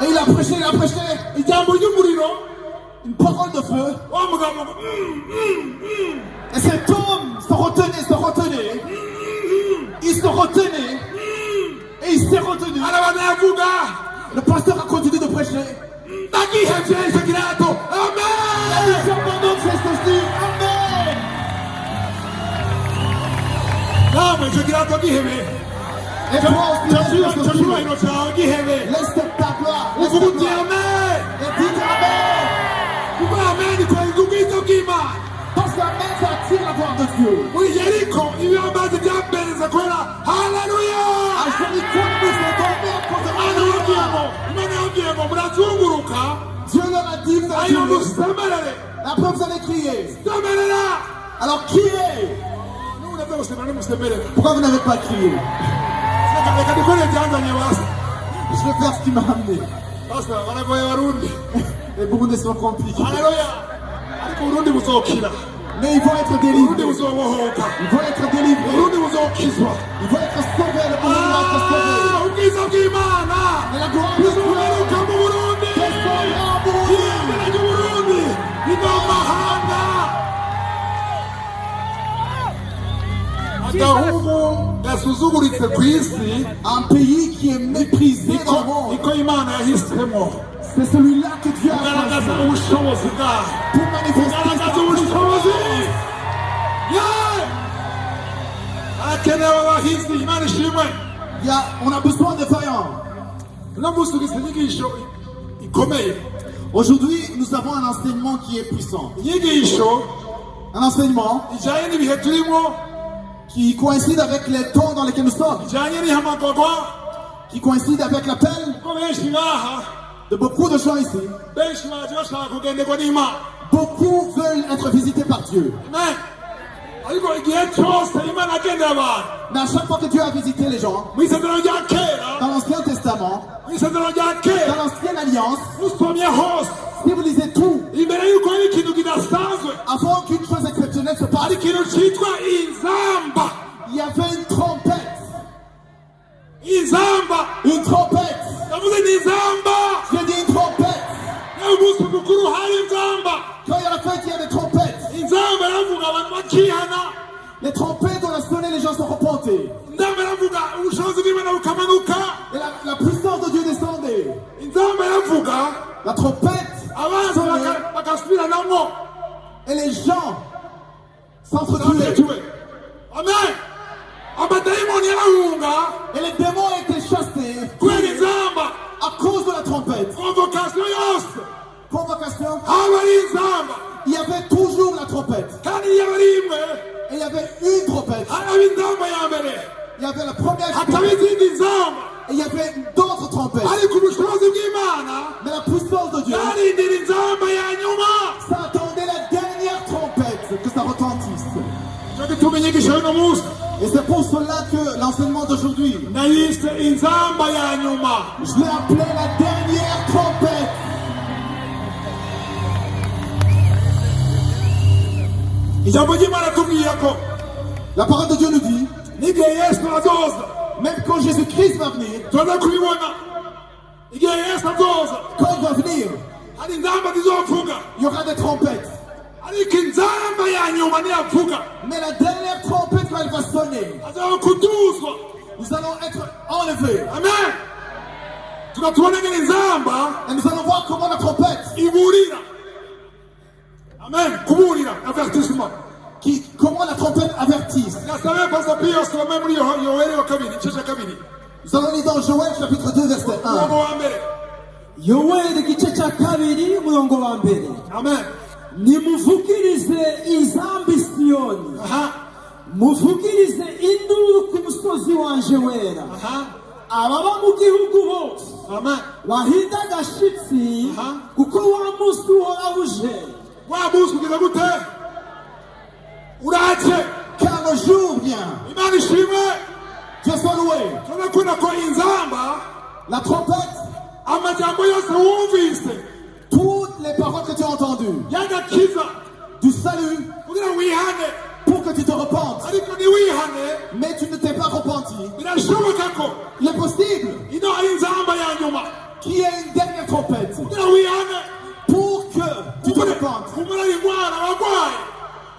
Et il a prêché, une parole de feu. Et cet homme se retenait. Il se retenait. Et il s'est retenu. Le pasteur a continué de prêcher. Amen. Et toi aussi, laisse ta gloire. Et dites Amen. Parce qu'Amen, ça attire la gloire de Dieu. À Jéricho, nous sommes tombés à cause de Dieu leur a dit, la preuve, vous allez crier. Alors qui est? Pourquoi vous n'avez pas crié? Je vais faire ce qui m'a amené. Les Burundais sont compliqués. Mais ils vont être délivrés. Ils vont être délivrés. Ils vont être sauvés. Le Burundi va être sauvé. Et la gloire de Dieu. Un pays qui est méprisé dans le monde. C'est celui-là que Dieu a choisi pour manifester sa puissance. On a besoin de vaillants. Aujourd'hui, nous avons un enseignement qui est puissant. Un enseignement qui coïncide avec les temps dans lesquels nous sommes. Qui coïncide avec l'appel de beaucoup de gens ici. Beaucoup veulent être visités par Dieu. Mais à chaque fois que Dieu a visité les gens, dans l'Ancien Testament, dans l'Ancienne Alliance, si vous lisez tout, avant qu'une chose exceptionnelle se passe, il y avait une trompette. Une trompette. J'ai dit une trompette. Quand il y a la fête, il y a des trompettes. Les trompettes, on a sonné, les gens sont repentés. Et la puissance de Dieu descendait. La trompette sonnait. Et les gens s'entretuaient. Amen. Et les démons étaient chassés à cause de la trompette. Convocation. Il y avait toujours la trompette. Et il y avait une trompette. Il y avait la première trompette. Et il y avait d'autres trompettes. Mais la puissance de Dieu, ça attendait la dernière trompette que ça retentisse. Et c'est pour cela que l'enseignement d'aujourd'hui, je l'ai appelé la dernière trompette. La parole de Dieu nous dit, même quand Jésus-Christ va venir, quand il va venir, il y aura des trompettes. Mais la dernière trompette, quand elle va sonner, nous allons être enlevés. Amen. Et nous allons voir comment la trompette, Amen. Avertissement. comment la trompette avertisse. Nous allons lire dans Joël chapitre 2 verset 1. Yoeli igice cya kabiri umurongo wa mbere. Amen. Nimuvugirize inzambi Siyoni, muvugirize induru ku musozi wanje wera, ababa mu gihugu bose bahinda agashitsi, kuko wa munsi uhoraho uje. Wa munsi ugize gute? Uraje. Car le jour vient. Imana ishimwe. Dieu soit loué. Tunakunda ko inzamba, la trompette, amajambo yose wumvise, toutes les paroles que tu as entendues, yagakiza, du salut, kugira wihane, pour que tu te repentes, ariko ntiwihane mais tu ne t'es pas repenti. birashoboka ko Il est possible ino ari inzamba ya nyuma qu'il y ait une dernière trompette kugira wihane pour que tu te repentes. kumara indwara warwaye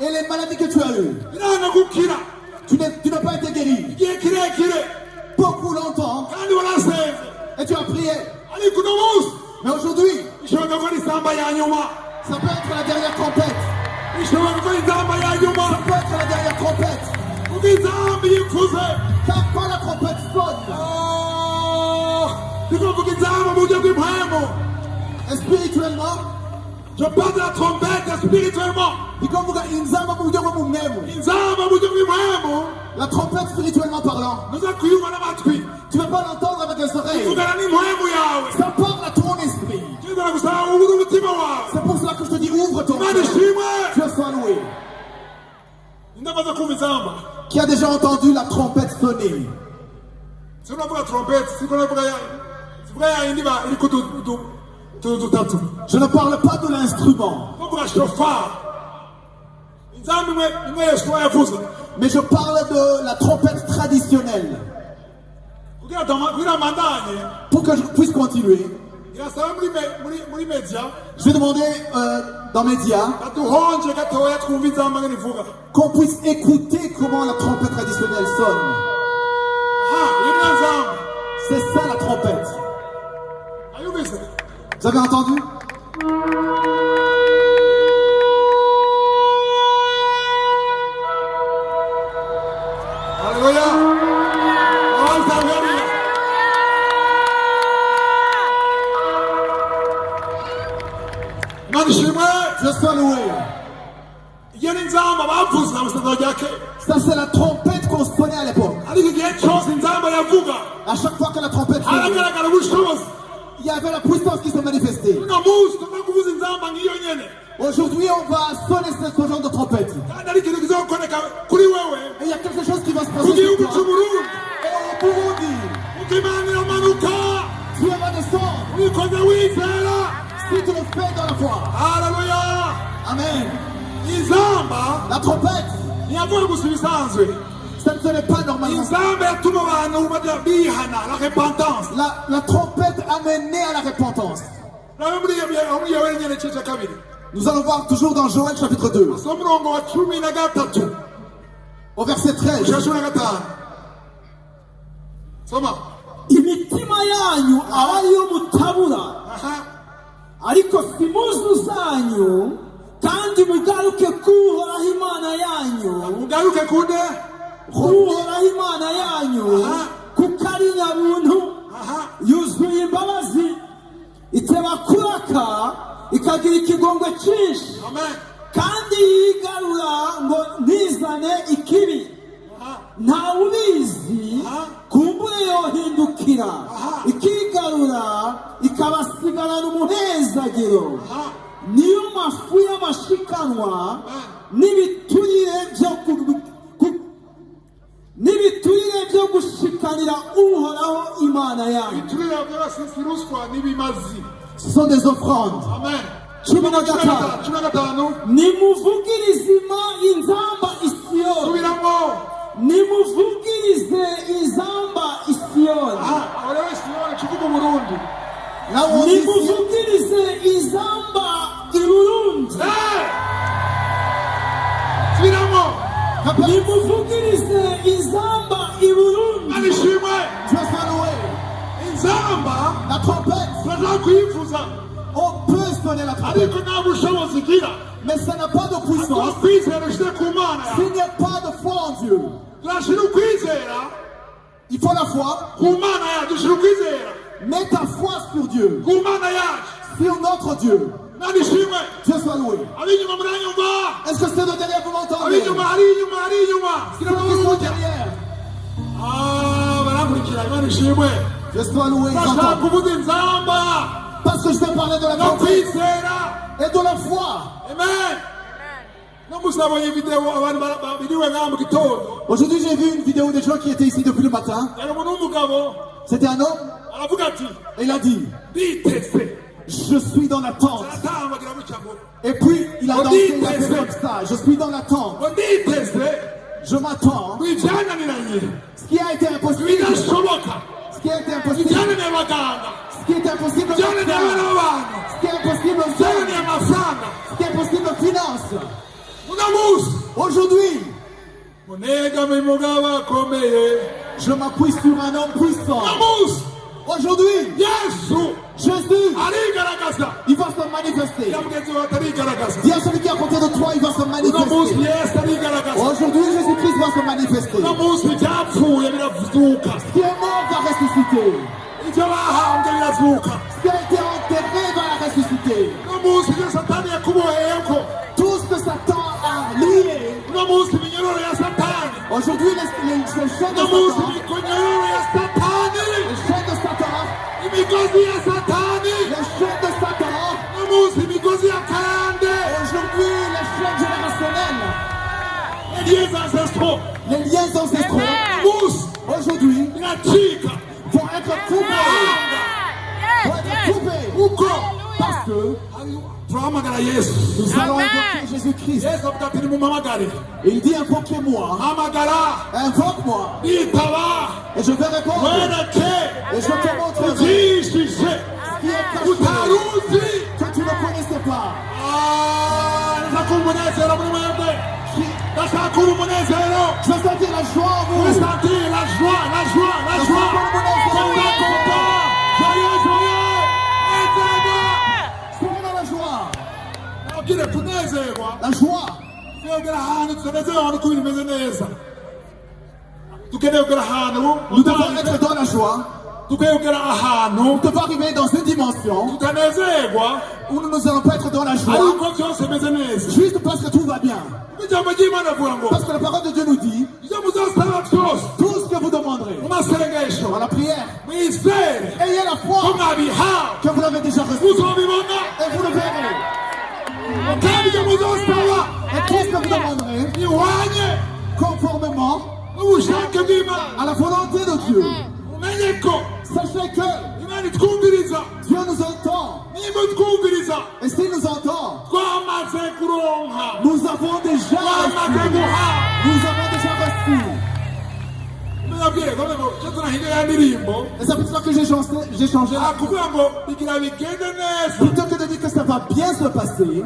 Et les maladies que tu as eues, biranga gukira tu n'as pas été guéri igihe kirekire beaucoup longtemps kandi warasenze et tu as prié. ariko uno munsi Mais aujourd'hui, bishoboka ko ari inzamba ya nyuma ça peut être la dernière trompette. bishoboka ko ari inzamba ya nyuma Ça peut être la dernière trompette. kuko inzamba iyo ivuze Car quand la trompette sonne, ndikuvuga inzamba mu buryo bw'impamvu et spirituellement, je parle de la trompette spirituellement ikavuga inzamba mu buryo bwo mu mwemu. inzamba mu buryo bw'impamvu La trompette spirituellement parlant, nuza kuyumva n'amatwi tu ne vas pas l'entendre avec les oreilles. ivugana n'impamvu yawe Ça parle à ton esprit. kizana gusaba ubura umutima wawe C'est pour cela que je te dis ouvre ton imana cœur. ishimwe Dieu soit loué. ndamaze kumva inzamba Qui a déjà entendu la trompette sonner? sinavuga trompette siko navuga sivuga ya yindi iriko dutatu Je ne parle pas de l'instrument, navuga shofar inzamba imwe yesuwa yavuze mais je parle de la trompette traditionnelle. kugira mandanye Pour que je puisse continuer, irasaba muri media je vais demander dans Média baduhonje gatoya twumva inzamba ngene ivuga qu'on puisse écouter comment la trompette traditionnelle sonne. iyo niyo nzamba C'est ça la trompette. ayumvise Vous avez entendu? Alléluia. Alléluia. Imana ishimwe Dieu soit loué. iyo ni inzamba bavuze na musaza rya kera Ça c'est la trompette qu'on sonnait à l'époque. ariko igihe cyose inzamba yavuga À chaque fois que la trompette sonnait, haragaragara ubushobozi il y avait la puissance qui se manifestait. uno munsi tugomba kuvuza inzamba nk'iyo nyene Aujourd'hui, on va sonner ce genre de trompette. kandi ari ikintu kizokoreka kuri wewe Et il y a quelque chose qui va se ku passer gihugu sur toi. cy'uburundi Et au Burundi, uko imana iramanuka Dieu va descendre ubikoze wizera si tu le fais dans la foi. haleluya Amen. inzamba La trompette, ntiyavuye gusa ibisanzwe ça ne sonnait pas normalement. inzamba yatuma abantu bajya bihana la repentance La trompette amenait à la repentance. nawe muri iyo wenyine igice cya kabiri Nous allons voir toujours dans Joël chapitre 2, so umurongo wa cumi na gatatu au verset 13. cya cumi na gatanu soma imitima yanyu aba ariyo mutabura aha ariko simuzu zanyu kandi mugaruke kuhoraho imana yanyu mugaruke kunde kuhoraho imana yanyu kuko ari nyabuntu aha yuzuye imbabazi iteba kuraka ikagira ikigongwe cyinshi amen kandi yigarura ngo ntizane ikibi aha ntawe ubizi kumbure yohindukira ikigarura ikabasigarana umuhezagiro niyo mafu y'amashikanwa n'ibiturire byo gushikanira uhoraho imana yanyu. ibiturire by'abasisi ruswa n'ibimazi Ce sont des offrandes. amen Cumi na gatanu. cumi na gatanu nimuvugirize inzamba isiyoni subiramo nimuvugirize inzamba isiyoni aha aho rero isiyoni kivuga umurundi Là où on dit Sion, nimuvugirize inzamba i burundi subiramo nimuvugirize inzamba i burundi imana ishimwe Dieu soit loué. inzamba La trompette, turashaka kuyivuza on peut sonner la trompette, ariko nta bushobozi igira mais ça n'a pas de puissance kwizera ushyire ku mana yawe s'il n'y a pas de foi en Dieu. turashyira ukwizera Il faut la foi. ku mana yacu dushyira ukwizera Mets ta foi sur Dieu, ku mana yacu sur notre Dieu. imana ishimwe Dieu soit loué. ab'inyuma muranyumva Est-ce que ceux de derrière vous m'entendez? ab'inyuma hari inyuma hari inyuma Ceux qui sont derrière, barankurikira imana ishimwe Dieu soit loué. ils turashaka entendent. kuvuza inzamba Parce que je vais parler de la no trompette kwizera et de la foi. amen no munsi nabonye videwo abantu biriwe ngaha mu gitondo Aujourd'hui, j'ai vu une vidéo des gens qui étaient ici depuis le matin. yari umuntu w'umugabo C'était un homme aravuga ati et il a dit, nditeze je suis dans l'attente. aratambagira gutya ngo Et puis, il a dansé, il a fait comme ça. Je suis dans l'attente. ngo nditeze Je m'attends. Ce qui a été impossible. Ce qui a été impossible. Ce qui est impossible aux médecins. Ce qui est impossible aux hommes. Ce qui est impossible aux finances. Aujourd'hui, je m'appuie sur un homme puissant. Aujourd'hui, Jésus, il va se manifester. Dis à celui qui est à côté de toi, il va se manifester. Aujourd'hui, Jésus-Christ va se manifester. Ce qui est mort va ressusciter. Ce qui a été enterré va ressusciter. Tout ce que Satan a lié. Aujourd'hui, les chaînes de Satan. Les chaînes de Satan. Les chaînes de Satan. Aujourd'hui, les chaînes générationnelles. Les liens ancestraux. Aujourd'hui, vont être coupés. Parce que nous allons invoquer Jésus-Christ. Il dit invoquez-moi. Invoque-moi. Et je vais répondre. Et je te montrerai ce qui est caché, que tu ne connaissais pas. Je veux sentir la joie en vous. Soyez dans la joie. La joie. Nous devons être dans la joie. Nous devons arriver dans une dimension où nous n'allons pas être dans la joie juste parce que tout va bien. Parce que la parole de Dieu nous dit tout ce que vous demanderez dans la prière, ayez la foi que vous l'avez déjà reçu et vous le verrez. Et tout ce que vous demanderez conformément à la volonté de Dieu. Sachez que Dieu nous entend. Et s'il nous entend, nous avons déjà reçu. Et c'est pour ça que j'ai changé. Plutôt que de dire que ça va bien se passer,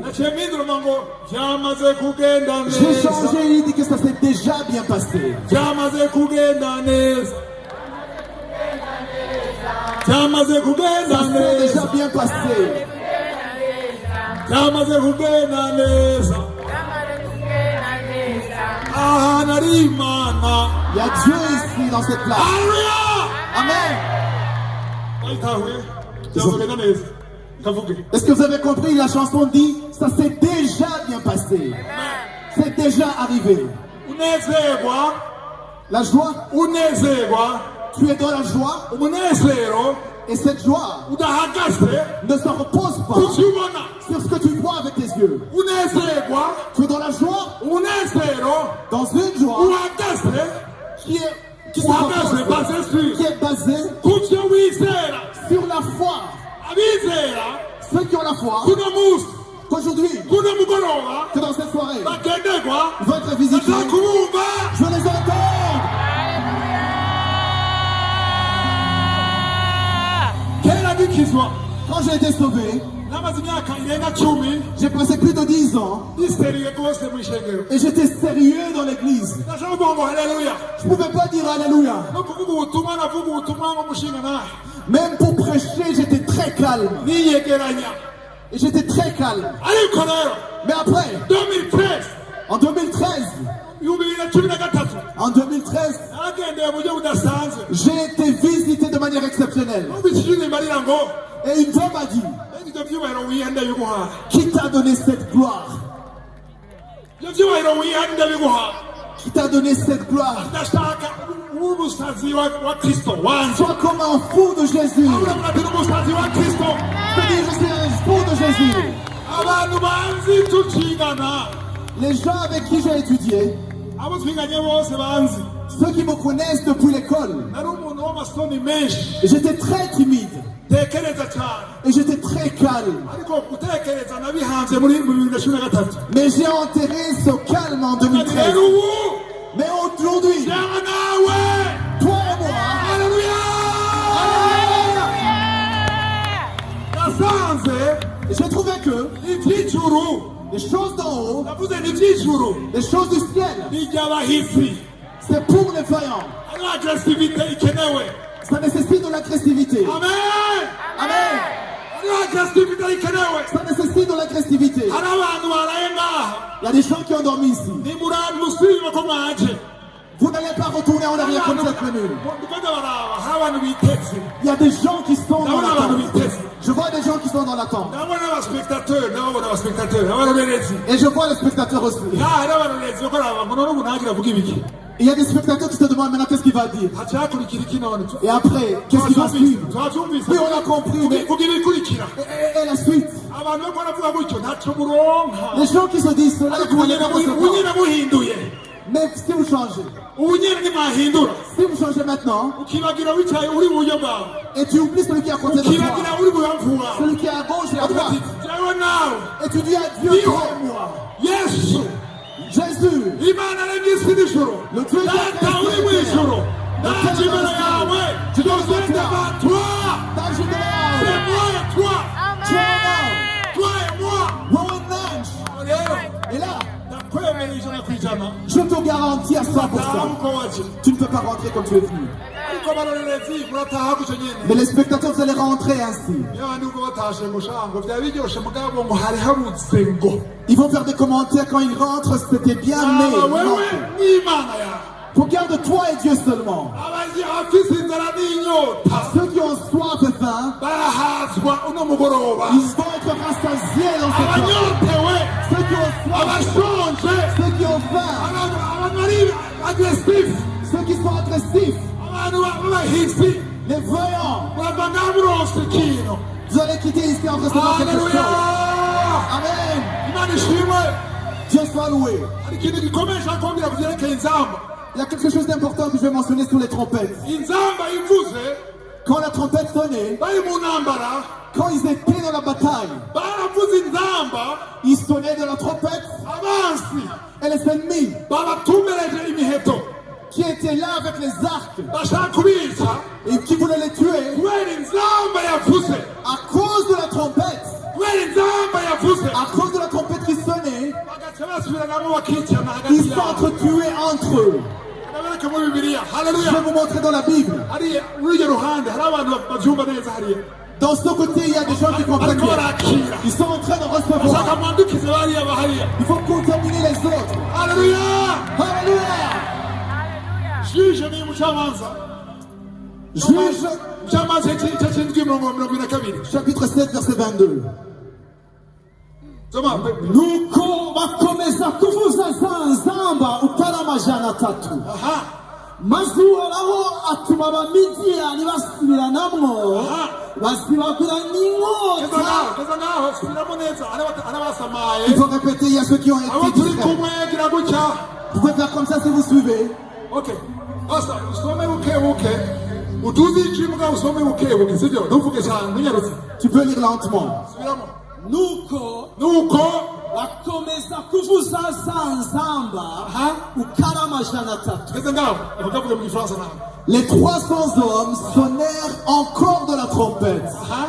j'ai changé et dit que ça s'est déjà bien passé. Ça s'est déjà bien passé. Il y a Dieu ici dans cette place. Amen. Est-ce que vous avez compris? La chanson dit ça s'est déjà bien passé. C'est déjà arrivé. La joie. Tu es dans la joie. Et cette joie ne se repose pas sur ce que tu vois avec tes yeux. Tu es dans la joie, dans une joie qui est basée sur la foi. Ceux qui ont la foi, qu'aujourd'hui, que dans cette soirée, ils vont être visités. Je les entends. Quand j'ai été sauvé, j'ai passé plus de 10 ans et j'étais sérieux dans l'église. Je ne pouvais pas dire Alléluia. Même pour prêcher, j'étais très calme. Et j'étais très calme. Mais après, en 2013, j'ai été visité de manière exceptionnelle. Et une voix m'a dit, qui t'a donné cette gloire? Qui t'a donné cette gloire? Sois comme un fou de Jésus. C'est-à-dire, je suis un fou de Jésus. Les gens avec qui j'ai étudié, ceux qui me connaissent depuis l'école, j'étais très timide. Et j'étais très calme. Mais j'ai enterré ce calme en 2013. Mais aujourd'hui, jyewe nawe toi et moi, haleluya nasanze j'ai trouvé que iby'ijuru les choses d'en haut, navuze ni iby'ijuru les choses du ciel, n'iby'abahisi c'est pour les voyants. hariho agresivite ikenewe Ça nécessite de l'agressivité. amen Amen. hariho agresivite ikenewe Ça nécessite de l'agressivité. hari abantu baraye ngaha Il y a des gens qui ont dormi ici. nimurani musubire ko mwaje Vous n'allez pas retourner en arrière comme cette venue. ndikoze baraba hari abantu biteze Il y a des gens qui sont dans ndabona abantu l'attente. biteze Je vois des gens qui sont dans l'attente. ndabona abaspectateur abarorerezi Et je vois les spectateurs aussi. ngaha hari abarorerezi bako baraba ngo none ubu ntagira avuga ibiki Il y a des spectateurs qui se demandent maintenant qu'est-ce qu'il va dire. hacakurikira iki none Et après, qu'est-ce qu'il va suivre? twabyumvise Oui, on a compris, mais kugira ibikurikira et la suite? abantu bako baravuga gutyo ntacyo muronka Les gens qui se disent cela, ariko vous n'allez pas ubu recevoir. nyine muhinduye Mais si vous changez, ubu nyine nimwahindura si vous changez maintenant, ukibagira wicaye uri iburyo bwawe et tu oublies celui qui est à côté de toi, ukibagira uri bubamfu bwawe celui qui est à gauche et à uvuga droite, ati jewe nawe et tu dis à Dieu, Dieu. toi et moi, yesu Jésus, imana aremye isi n'ijuru Le Dieu data uri mu ijuru naje imbere yawe dozendeba toi ta c'est génération, moi et toi tu es un toi et moi homme, ou un ange. rero Et là, ndakwemera ijana ku ijana je te garantis à 100%, utaha uko waje tu ne peux pas rentrer comme tu es venu. ariko abarorerezi murataha gutyo nyene Mais les spectateurs, vous allez rentrer ainsi. yabandi uko batashe ngo shango byaba biryoshe mugabo ngo hari habuze ngo Ils vont faire des commentaires quand ils rentrent, c'était bien, mais aba non. wewe n'imana yawe Regarde toi et Dieu seulement. abazi afise inzara n'inyota Ceux qui ont soif et faim, barahazwa uno mugoroba ils vont être rassasiés dans cette soirée. abanyotewe Ceux qui ont soif, abashonje ceux qui ont faim, abantu bari agressif ceux qui sont agressifs, abantu b'abahisi les voyants. bava ngamuronse ikintu Vous allez quitter ici en recevant quelque chose. haleluya Amen. imana ishimwe Dieu soit loué. hari ikintu gikomeye nshaka kubabwira ku byerekeye inzamba Il y a quelque chose d'important que je vais mentionner sur les trompettes. inzamba ivuze Quand la trompette sonnait, bari mu ntambara quand ils étaient dans la bataille, baravuze inzamba ils sonnaient de la trompette abansi et les ennemis babatumbereje imiheto qui étaient là avec les arcs bashaka kubica et qui voulaient les tuer kubera inzamba yavuze à cause de la trompette, kubera inzamba yavuze à cause de la trompette qui sonnait, bagaca basubiranamo bakicana hagati ils yabo s'entretuaient entre eux. ndabereka muri bibiliya Je haleluya vais vous montrer dans la Bible. hariya muri iryo ruhande hari abantu babyumva neza hariya Dans ce côté, il y a des gens qui comprennent bariko bien. barakira Ils sont en train de bashaka recevoir. mwandukize bariya bahariya Il faut contaminer les autres. haleluya Alléluia. jije ni umucamanza Juge, umucamanza igice cy'indwi mirongo ine na kabiri chapitre 7, verset 22. soma nuko bakomeza kuvuza za nzamba utari amajana atatu aha maze uhoraho atuma abamidiyani basubiranamwo bazibagura n'inkota keza ngaho subiramo neza arabasamaye Il faut répéter, il y a ceux qui ont abo été turi distraits. kumwe gira gutya Vous pouvez faire comme ça si vous suivez. okay asa usome bukebuke utuzi icimbwa usome bukebuke sibyo ntuvuge cyane ntunyarutse Tu peux lire lentement. subiramo nuko bakomeza kuvuza za nzamba utari amajana atatu keza ngaho ukavuga mu gifaransa nawe Les 300 hommes sonnèrent encore de la trompette. aha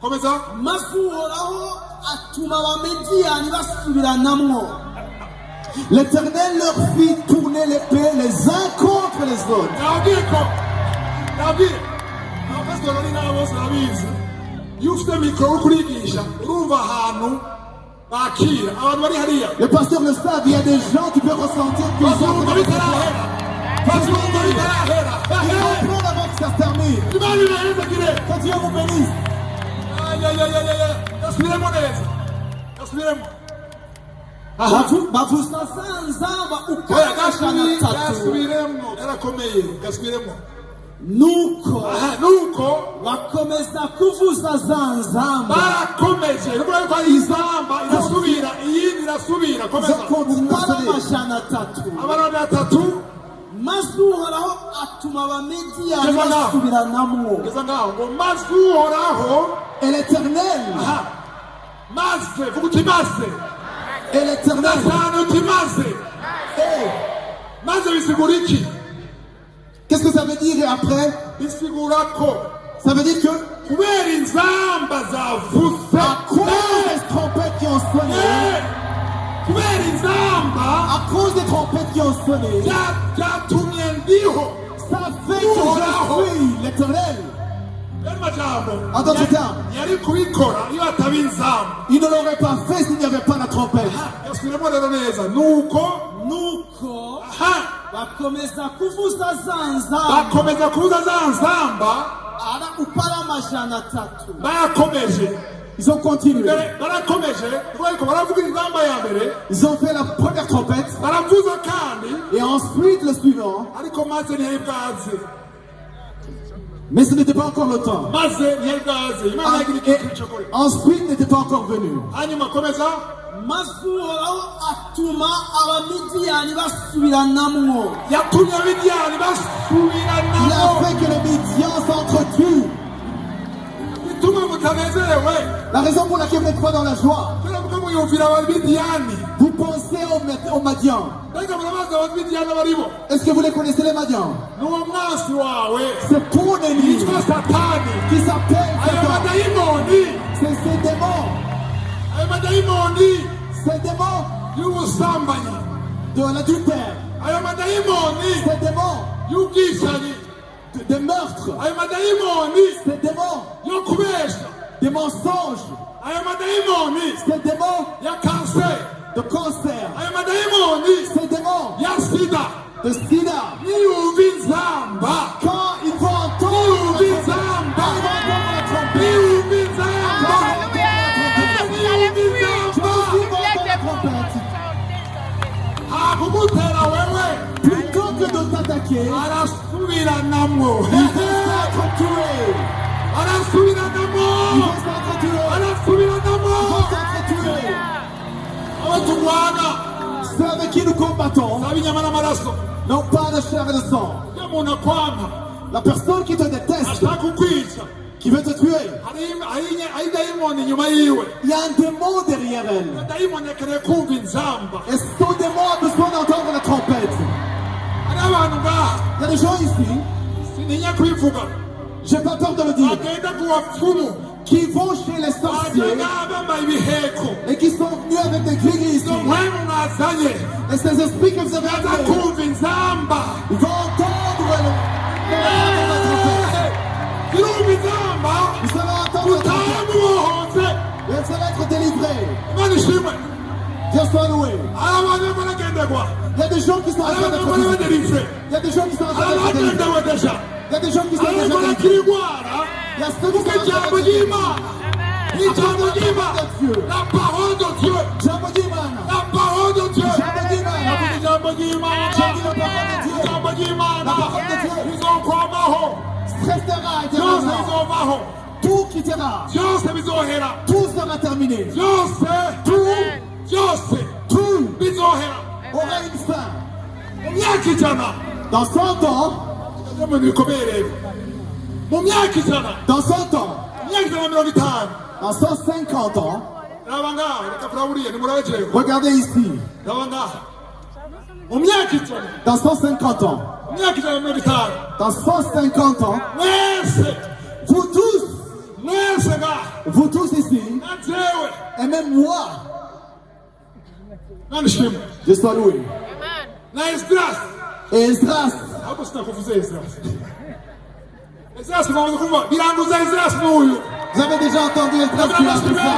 komeza maze uhoraho atuma abamidiyani basubiranamwo L'Éternel leur fit tourner l'épée les uns contre les autres. nabwiye ko nabwiye abapasitori ari nabo bose barabizi iyo ufite mikoro uri kurigisha urumva ahantu bakira abantu bari hariya Les pasteurs le savent, il y a des gens qui peuvent ressentir qu'ils sont bazumva bitarahera bazumva bitarahera Ils vont prendre avant que ça se termine. imana ibahezagire Que Dieu vous bénisse. gasubiremo neza gasubiremo bavuza za nzamba utari amajana atatu gasubiremo karakomeye gasubiremo nuko nuko bakomeza kuvuza za nzamba barakomeje ni ukuvuga ko izamba irasubira iyindi irasubira Ils komeza ont continué à utari sonner. amajana atatu abantu batatu maze uhoraho atuma abamidiyani Keza ngaho. basubiranamwo kugeza ngaho ngo maze uhoraho Et l'Éternel, maze vuga uti maze et l'Éternel, gatanu uti maze et Qu'est-ce que ça veut dire après? Ça veut dire que à cause des trompettes qui ont sonné, à cause des trompettes qui ont sonné, ça fait que je suis l'Éternel. En d'autres termes, il ne l'aurait pas fait s'il n'y avait pas la trompette. nuko bakomeza kuvuza za nzamba ara upara amajana 3. Ils ont continué. Ils ont fait la première trompette. Et ensuite le suivant. Mais ce n'était pas encore le temps. Et ensuite n'était pas encore venu. Mazuhoraho atuma abamidiyani basubiranamwo. Il a fait que les Midians s'entretuent. La raison pour laquelle vous n'êtes pas dans la joie, vous pensez aux Madians. Est-ce que vous les connaissez, les Madians? C'est ton ennemi qui s'appelle Satan. C'est ces démons. Ces démons de l'adultère. Ces démons des meurtres. Ces démons des mensonges. Ces démons de cancer. Ces démons de sida. Quand ils vont entendre la trompette, plutôt que de t'attaquer, ils vont s'entretuer. Ceux avec qui nous combattons n'ont pas de chair et de sang. La personne qui te déteste, qui veut te tuer, il y a un démon derrière elle. Et ce démon a besoin d'entendre la trompette. Il y a des gens ici, j'ai pas peur de le dire, qui vont chez les sorciers et qui sont venus avec des gris ici. Et ces esprits que vous avez amenés, ils vont entendre la trompette. Vous allez entendre la trompette. Et vous allez être délivrés. Dieu soit loué. Il y a des gens qui sont en train d'être délivrés. Il y a des gens qui sont en train d'être délivrés. Il y a des gens qui sont déjà délivrés. Il y a ceux qui sont en train d'être délivrés. La parole de Dieu. La parole de Dieu. Ils ont quoi, Maho? Tout quittera. Tout sera terminé. Tout aura une fin. Dans 100 ans, dans 100 ans, dans 150 ans, regardez ici, dans 150 ans, dans 150 ans, vous tous ici, et même moi, je sois loué. Et Esdras, vous avez déjà entendu Esdras qui a fait ça.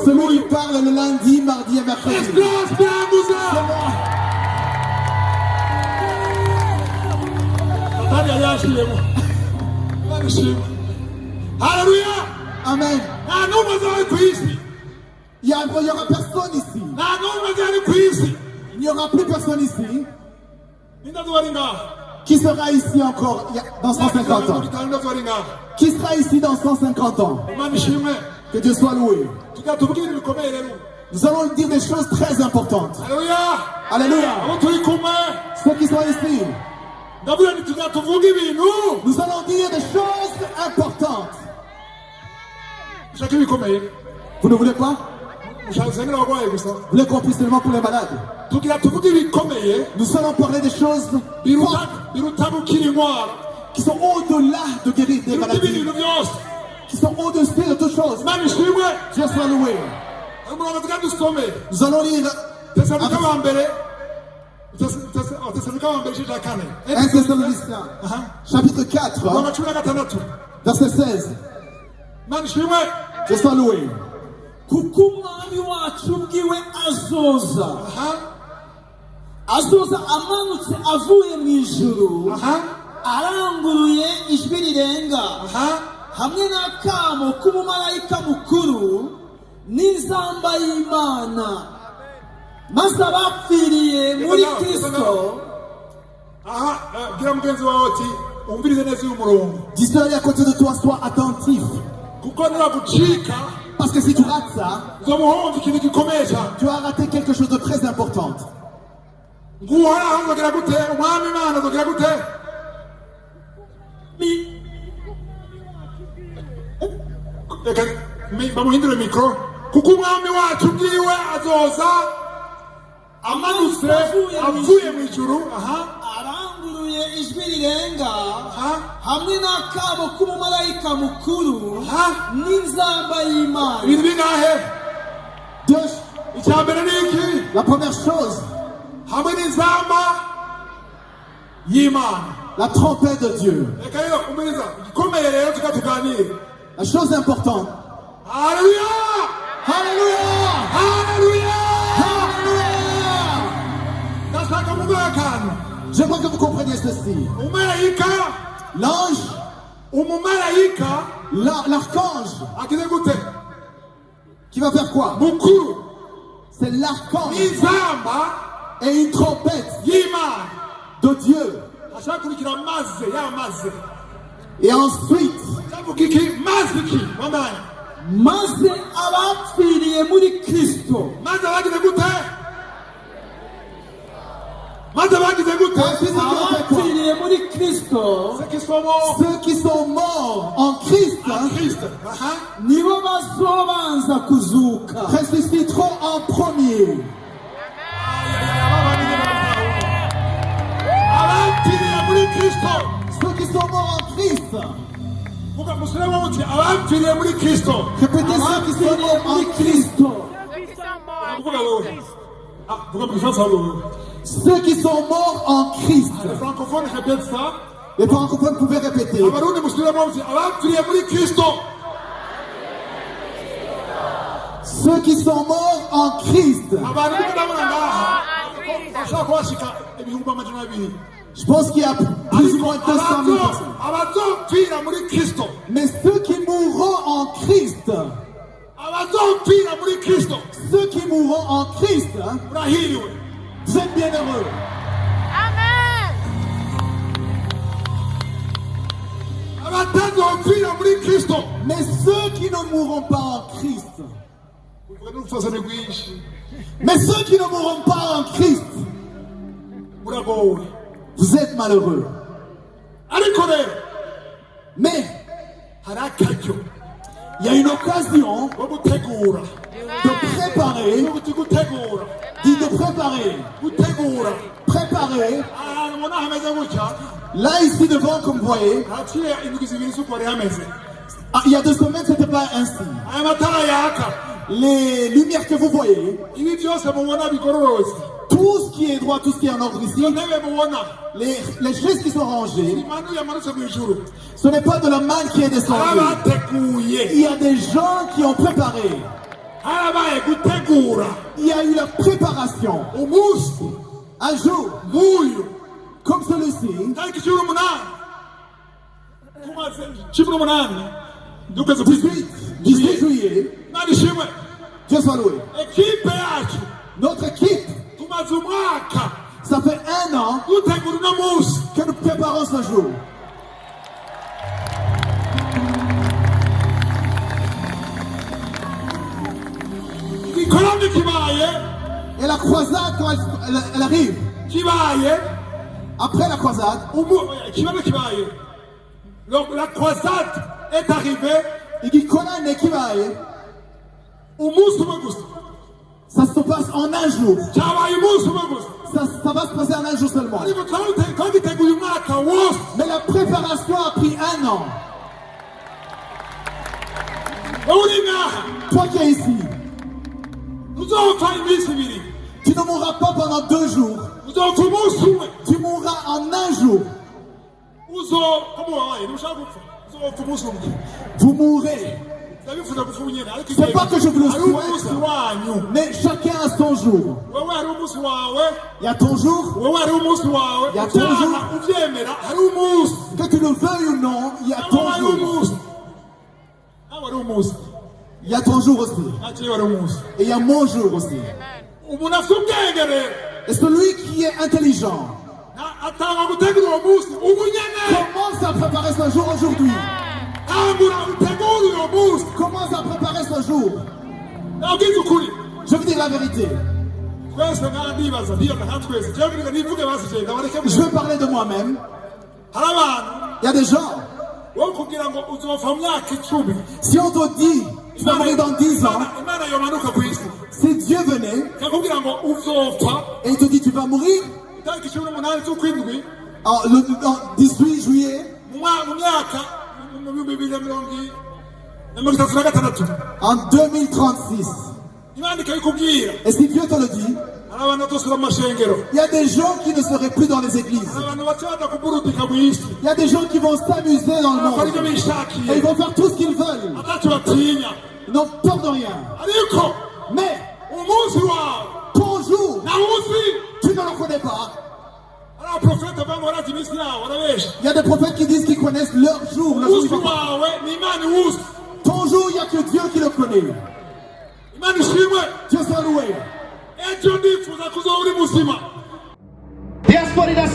Celui qui parle le lundi, mardi et mercredi. C'est moi. Alléluia. Amen. Il n'y aura personne ici. Il n'y aura plus personne ici. Qui sera ici encore dans 150 ans? Qui sera ici dans 150 ans? Que Dieu soit loué. Nous allons dire des choses très importantes. Alléluia. Ceux qui sont ici, nous allons dire des choses importantes. Vous ne voulez pas? Vous voulez qu'on prie seulement pour les malades? Nous allons parler des choses qui sont au-delà de guérir des maladies, qui sont au-dessus de toutes choses. Dieu soit loué. Nous allons lire 1 Thessaloniciens, chapitre 4, verset 16. Dieu soit loué. kuko umwami wacu ubwiwe azoza amanutse avuye mu ijuru aranguruye ijwi rirenga hamwe n'akamo k'umumarayika mukuru n'inzamba y'Imana maze abapfiriye muri Kristo. Gira mugenzi wawe ati umvirize neza uyu murongo. Dis-le à côté de toi, sois attentif. Kuko niragucika, parce que si tu rates ça, uzomuhomba ikintu gikomeye cyane. Tu as raté quelque chose de très important. Nguhora azogira gute? Umwami Imana azogira gute? Bamuhindure mikoro. Kuko umwami wacu ubwiwe azoza amanutse avuye mu ijuru, aranguruye ijwi rirenga hamwe n'akamo k'umumarayika mukuru n'inzamba y'Imana. Ibintu bingahe? Icya mbere ni iki? La première chose, hamwe n'inzamba y'Imana, la trompette de Dieu. Reka rero umuriza igikomeye rero tukatuganira. La chose importante. Alléluia! Alléluia! Alléluia! J'aimerais que vous compreniez ceci. L'ange, l'archange, qui va faire quoi? C'est l'archange et une trompette de Dieu. Et ensuite, maze abapfiriye muri Kristo ceux qui sont morts en Christ nibo bazobanza kuzuka, ressusciteront en premier. Ceux qui sont morts en Christ. Répétez, ceux qui sont morts en Christ. Ceux qui sont morts en Christ. Les francophones répètent ça. Les francophones pouvaient répéter. Ceux qui sont morts en Christ. Je pense qu'il y a plus ou moins 200 000 personnes. Mais ceux qui mourront en Christ, ceux qui mourront en Christ, vous êtes bien heureux. Amen. Mais ceux qui ne mourront pas en Christ, mais ceux qui ne mourront pas en Christ, vous êtes malheureux. Mais il y a une occasion de préparer, préparer. Là, ici devant, comme vous voyez, il y a 2 semaines, c'était pas ainsi. Les lumières que vous voyez, tout ce qui est droit, tout ce qui est en ordre ici, les chaises qui sont rangées, ce n'est pas de la manne qui est descendue. Il y a des gens qui ont préparé. Il y a eu la préparation. Un jour, comme celui-ci, 18 juillet, Dieu soit loué. Notre équipe, ça fait 1 an que nous préparons ce jour. Et la croisade, quand elle arrive, après la croisade, la croisade est arrivée igikorane kibaye umunsi umwe gusa ça se passe en un jour. cyabaye umunsi umwe gusa Ça va se passer en un jour seulement. ariko twagiteguye umwaka wose Mais la préparation a pris 1 an. wowe uri ngaha Toi qui es ici, uzopfa iminsi ibiri tu ne mourras pas pendant 2 jours. uzopfa umunsi umwe Tu mourras en 1 jour. uzokamubabaye ntushaka gupfa uzopfa umunsi umwe Vous mourrez. ndabifuza gupfa ubunyene ariko C'est pas que je vous le hari umunsi souhaite, wanyu mais chacun a son jour. wewe hari umunsi wawe Il y a ton jour, wewe hari umunsi wawe Ya ton jour. ubyanga ubyemera hari umunsi que tu le veuilles ou non, il y a nawe ton hari jour. umunsi nawe hari umunsi Il y a ton jour aussi. nakiye hari umunsi Et il y a mon jour aussi. umuntu afite ubwenge rero Et celui qui est intelligent atanga gutegura uwo munsi ubunyene commence à préparer ce jour aujourd'hui. tangura utegure uwo munsi Commence à préparer ce jour. nabwiza ukuri Je vous dis la vérité. twese ngaha ndibaza nka twese jewe nivuge basije ndabareke Je veux parler de moi-même. hari abantu Il y a des gens, wo kugira ngo uzopfa mu myaka 10 si on te dit, tu vas mourir dans 10 ans, imana yomanuka ku isi si Dieu venait kakubwira ngo uzopfa et il te dit tu vas mourir itariki 18 z'ukwindwi en 18 juillet mu myaka mu 2036 en 2036, imana ikabikubwira et si Dieu te le dit, hari abantu batosura mu mashengero il y a des gens qui ne seraient plus dans les églises. hari abantu bacaza kuburudika mu isi Il y a des gens qui vont s'amuser dans le bakora ibyo monde. Et bishakiye ils vont faire tout ce qu'ils veulent. atacyo batinya Ils n'ont peur de rien. ariko Mais umunsi wawe ton jour, nawuzi tu ne le connais pas. hari abaprofete bamwe barazi iminsi yabo barabesha Il y a des prophètes qui disent qu'ils connaissent leur jour. Le jour umunsi ils vont- wawe ni imana iwuzi Ton jour, il n'y a que Dieu qui le connaît. imana ishimwe Dieu soit loué. ejo ndifuza kuzoba uri muzima Diaspora da